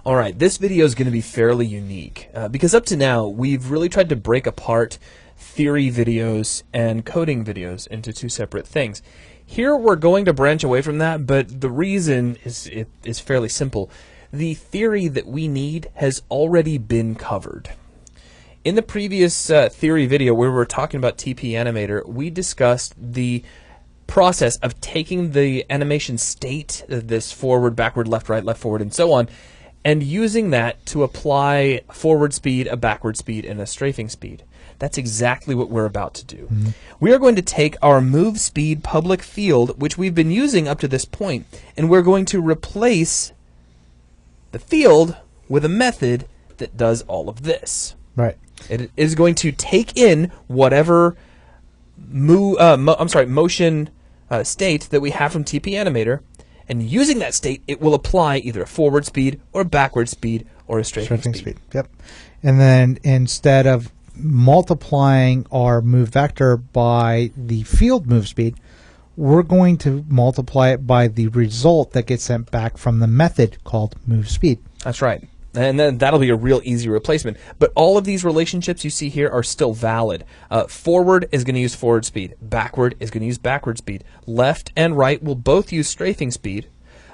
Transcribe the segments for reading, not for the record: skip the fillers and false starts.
Alright, this video is going to be fairly unique because up to now we've really tried to break apart theory videos and coding videos into two separate things. Here we're going to branch away from that, but the reason is fairly simple. The theory that we need has already been covered. In the previous theory video where we were talking about TP Animator, we discussed the process of taking the animation state, this forward, backward, left, right, left, forward, and so on, and using that to apply forward speed, a backward speed, and a strafing speed. That's exactly what we're about to do. Mm-hmm. We are going to take our MoveSpeed public field, which we've been using up to this point, and we're going to replace the field with a method that does all of this. Right. It is going to take in whatever motion state that we have from TP Animator, and using that state, it will apply either a forward speed or a backward speed or a strafing speed. Yep. And then instead of multiplying our move vector by the field move speed, we're going to multiply it by the result that gets sent back from the method called MoveSpeed. That's right. And then that'll be a real easy replacement. But all of these relationships you see here are still valid. Forward is going to use forward speed. Backward is going to use backward speed. Left and right will both use strafing speed.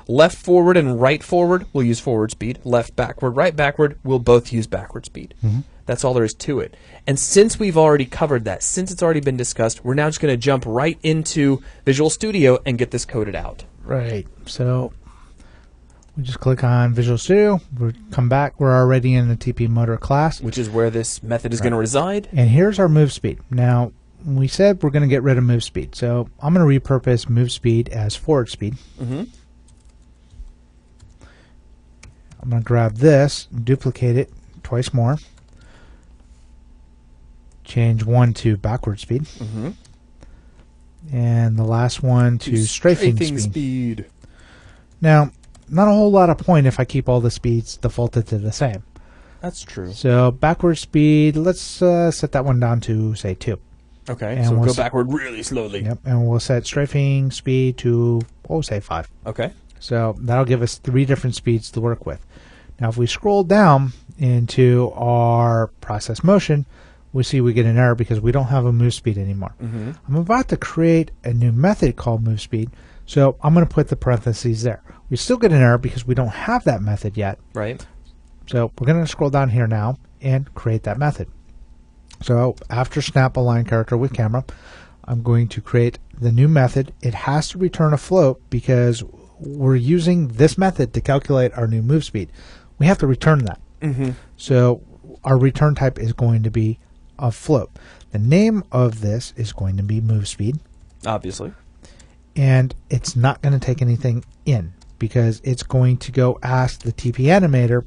Left forward and right forward will use forward speed. Left backward, right backward will both use backward speed. Mm-hmm. That's all there is to it. And since we've already covered that, since it's already been discussed, we're now just going to jump right into Visual Studio and get this coded out. Right. So we just click on Visual Studio, we come back, we're already in the TP Motor class. Which is where this method is going to reside. And here's our move speed. Now, we said we're going to get rid of move speed, so I'm going to repurpose move speed as forward speed. Mm-hmm. I'm going to grab this, duplicate it twice more, change one to backward speed, mm-hmm. and the last one to strafing speed. Now, not a whole lot of point if I keep all the speeds defaulted to the same. That's true. So backward speed, let's set that one down to, say, 2. Okay, and so we'll go backward really slowly. Yep, and we'll set strafing speed to, say, 5. Okay. So that'll give us 3 different speeds to work with. Now if we scroll down into our process motion, we see we get an error because we don't have a move speed anymore. Mm-hmm. I'm about to create a new method called move speed, so I'm going to put the parentheses there. We still get an error because we don't have that method yet. Right. So we're going to scroll down here now and create that method. So after snap align character with camera, I'm going to create the new method. It has to return a float because we're using this method to calculate our new move speed. We have to return that. Mm-hmm. So our return type is going to be a float. The name of this is going to be move speed. Obviously. And it's not going to take anything in because it's going to go ask the TP Animator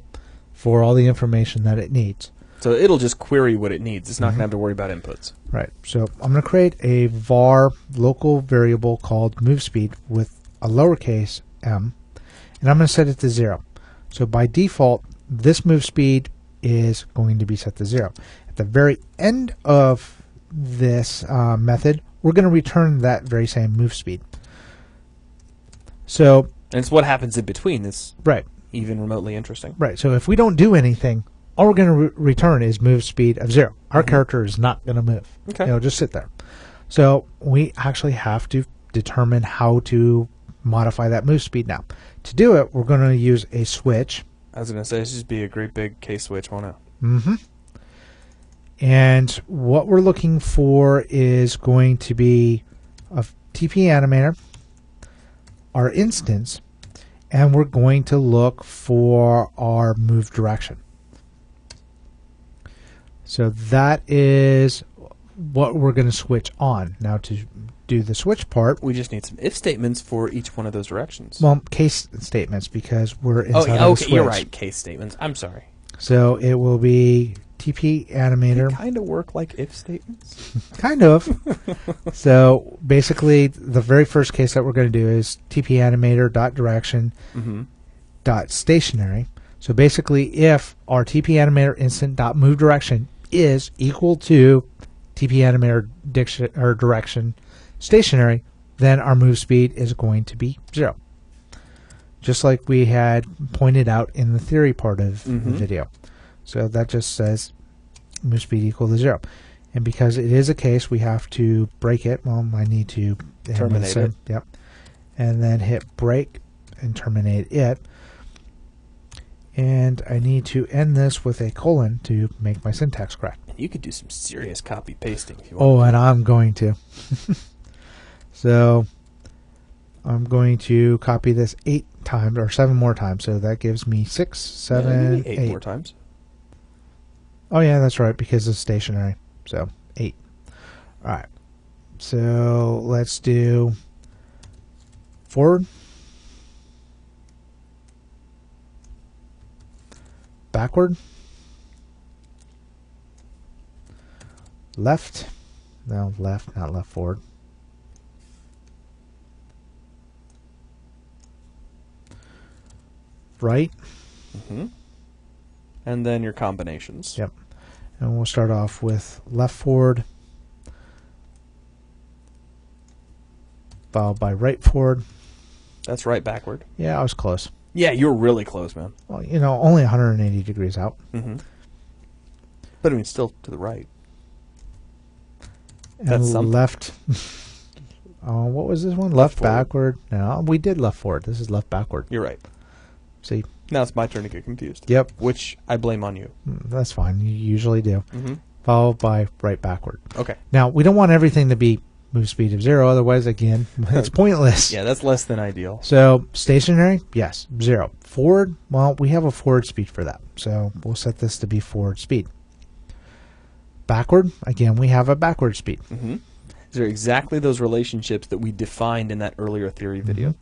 for all the information that it needs. So it'll just query what it needs. It's not going to have to worry about inputs. Right. So I'm going to create a var local variable called MoveSpeed with a lowercase m, and I'm going to set it to 0. So by default, this MoveSpeed is going to be set to 0. At the very end of this method, we're going to return that very same MoveSpeed. So, and it's what happens in between that's right. Even remotely interesting. Right. So if we don't do anything, all we're going to return is move speed of 0. Our character is not going to move. Okay. It'll just sit there. So we actually have to determine how to modify that move speed now. To do it, we're going to use a switch. I was going to say, this just be a great big case switch, won't it? Mm-hmm. And what we're looking for is going to be a TP Animator, our instance, and we're going to look for our move direction. So that is what we're going to switch on. Now to do the switch part, we just need some if statements for each one of those directions. Well, case statements because we're inside of the switch. You're right, case statements. I'm sorry. So it will be TP Animator. They kind of work like if statements. Kind of. So basically, the very first case that we're going to do is TP Animator dot direction dot stationary. So basically, if our TP Animator instant dot move direction is equal to TP Animator direction stationary, then our move speed is going to be 0. just like we had pointed out in the theory part of the video. So that just says move speed equal to 0. And because it is a case, we have to break it. Well, I need to terminate it. Yep. And then hit break and terminate it. And I need to end this with a colon to make my syntax correct. You could do some serious copy pasting if you want. want. And I'm going to. So I'm going to copy this 8 times or 7 more times. So that gives me 6, 7, 8 more times. Oh yeah, that's right, because it's stationary. So 8. All right. So let's do forward, backward, left. No, left, not left forward. Right. And then your combinations. Yep. And we'll start off with left forward, followed by right forward. That's right backward. Yeah, I was close. Yeah, you were really close, man. Well, you know, only 180 degrees out. But I mean, still to the right. And That's something. left. What was this one? Left backward. No, we did left forward. This is left backward. You're right. See? Now it's my turn to get confused. Yep. Which I blame on you. That's fine. You usually do. Followed by right backward. Okay. Now, we don't want everything to be move speed of 0. Otherwise, again, it's pointless. Yeah, that's less than ideal. So, stationary, yes, 0. Forward, well, we have a forward speed for that. So, we'll set this to be forward speed. Backward, again, we have a backward speed. These are exactly those relationships that we defined in that earlier theory video.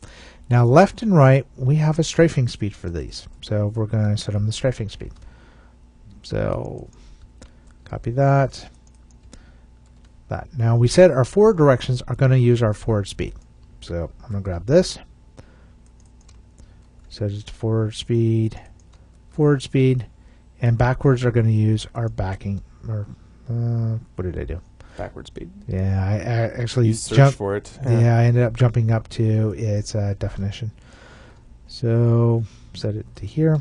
Now, left and right, we have a strafing speed for these. So, we're going to set them the strafing speed. So, copy that. That. Now, we said our forward directions are going to use our forward speed. So, I'm going to grab this. Set it to forward speed, and backwards are going to use our backing, or what did I do? Backward speed. Yeah, I actually searched for it. Yeah, I ended up jumping up to its definition. So set it to here.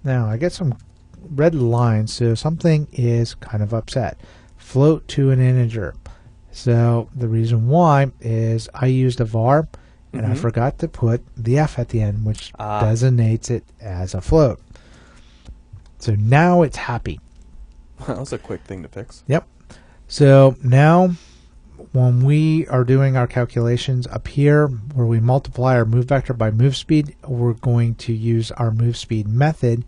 Now I get some red lines, so something is kind of upset. Float to an integer. So the reason why is I used a var and I forgot to put the f at the end, which designates it as a float. So now it's happy. That was a quick thing to fix. Yep. So now when we are doing our calculations up here where we multiply our move vector by move speed, we're going to use our move speed method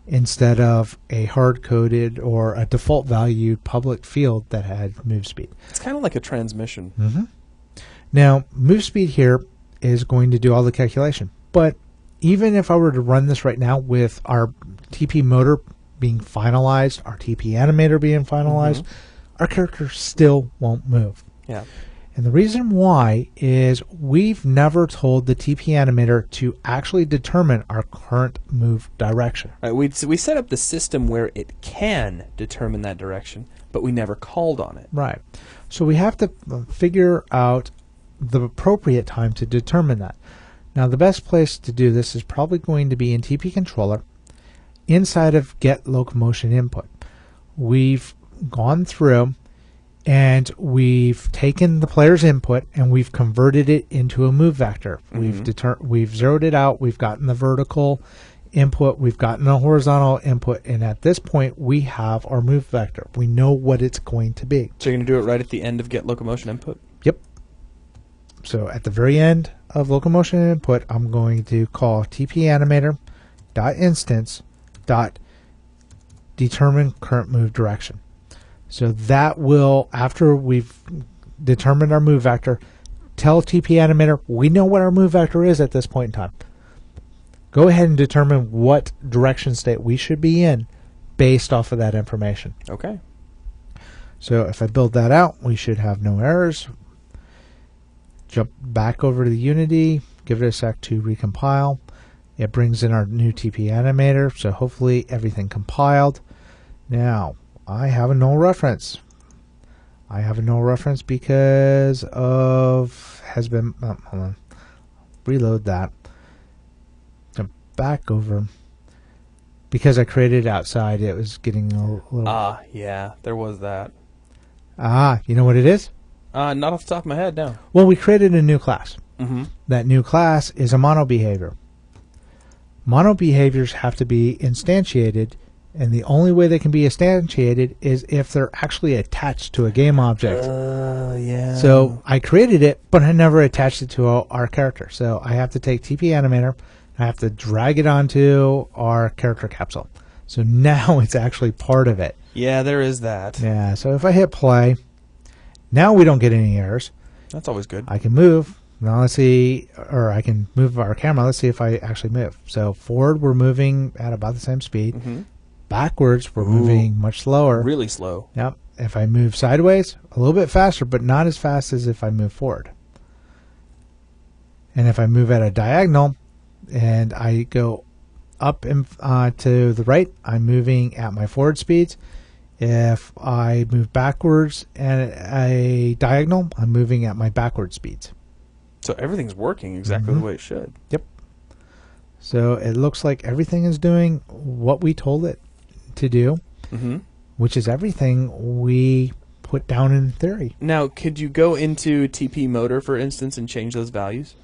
instead of a hard-coded or a default valued public field that had move speed. It's kind of like a transmission. Now, move speed here is going to do all the calculation. But even if I were to run this right now with our TP motor being finalized, our TP animator being finalized, our character still won't move. Yeah. And the reason why is we've never told the TP animator to actually determine our current move direction. Right, we set up the system where it can determine that direction, but we never called on it. Right. So we have to figure out the appropriate time to determine that. Now the best place to do this is probably going to be in TP controller inside of get locomotion input. We've gone through and we've taken the player's input and we've converted it into a move vector. We've zeroed it out, we've gotten the vertical input, we've gotten the horizontal input, and at this point we have our move vector. We know what it's going to be. So you're going to do it right at the end of get locomotion input? Yep. So at the very end of locomotion input, I'm going to call tpanimator.instance.determine current move direction. So that will, after we've determined our move vector, tell TPAnimator we know what our move vector is at this point in time. Go ahead and determine what direction state we should be in based off of that information. Okay. So if I build that out, we should have no errors. Jump back over to the Unity, give it a sec to recompile. It brings in our new TP animator, so hopefully everything compiled. Now, I have a null reference. I have a null reference because of has been. Oh, hold on. Reload that. Jump back over. Because I created it outside, it was getting a little. Yeah, there was that. You know what it is? Not off the top of my head, no. Well, we created a new class. Mm-hmm. That new class is a mono behavior. Mono behaviors have to be instantiated, and the only way they can be instantiated is if they're actually attached to a game object. Yeah. So I created it, but I never attached it to our character. So I have to take TP Animator, I have to drag it onto our character capsule. So now it's actually part of it. Yeah, there is that. Yeah, so if I hit play, now we don't get any errors. That's always good. I can move. Now let's see, or I can move our camera. Let's see if I actually move. So forward, we're moving at about the same speed. Mm-hmm. Backwards, we're moving much slower. Really slow. Yep. If I move sideways, a little bit faster, but not as fast as if I move forward. And if I move at a diagonal and I go up and to the right, I'm moving at my forward speeds. If I move backwards and a diagonal, I'm moving at my backward speeds. So everything's working exactly the way it should. Yep. So it looks like everything is doing what we told it to do, which is everything we put down in theory. Now, could you go into TP Motor, for instance, and change those values?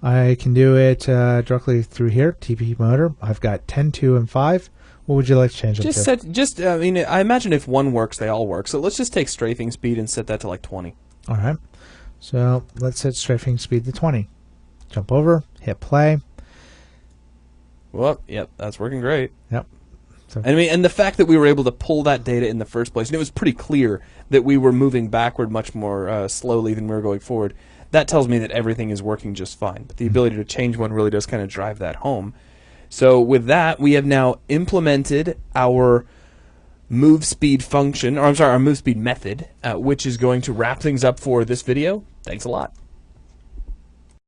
I can do it directly through here, TP Motor. I've got 10, 2, and 5. What would you like to change them to? I mean, I imagine if one works, they all work. So let's just take strafing speed and set that to like 20. All right. So let's set strafing speed to 20. Jump over, hit play. Well, yep, that's working great. Yep. So I mean, and the fact that we were able to pull that data in the first place, and it was pretty clear that we were moving backward much more slowly than we were going forward, that tells me that everything is working just fine. But the ability to change one really does kind of drive that home. So with that, we have now implemented our move speed function, or I'm sorry, our move speed method, which is going to wrap things up for this video. Thanks a lot.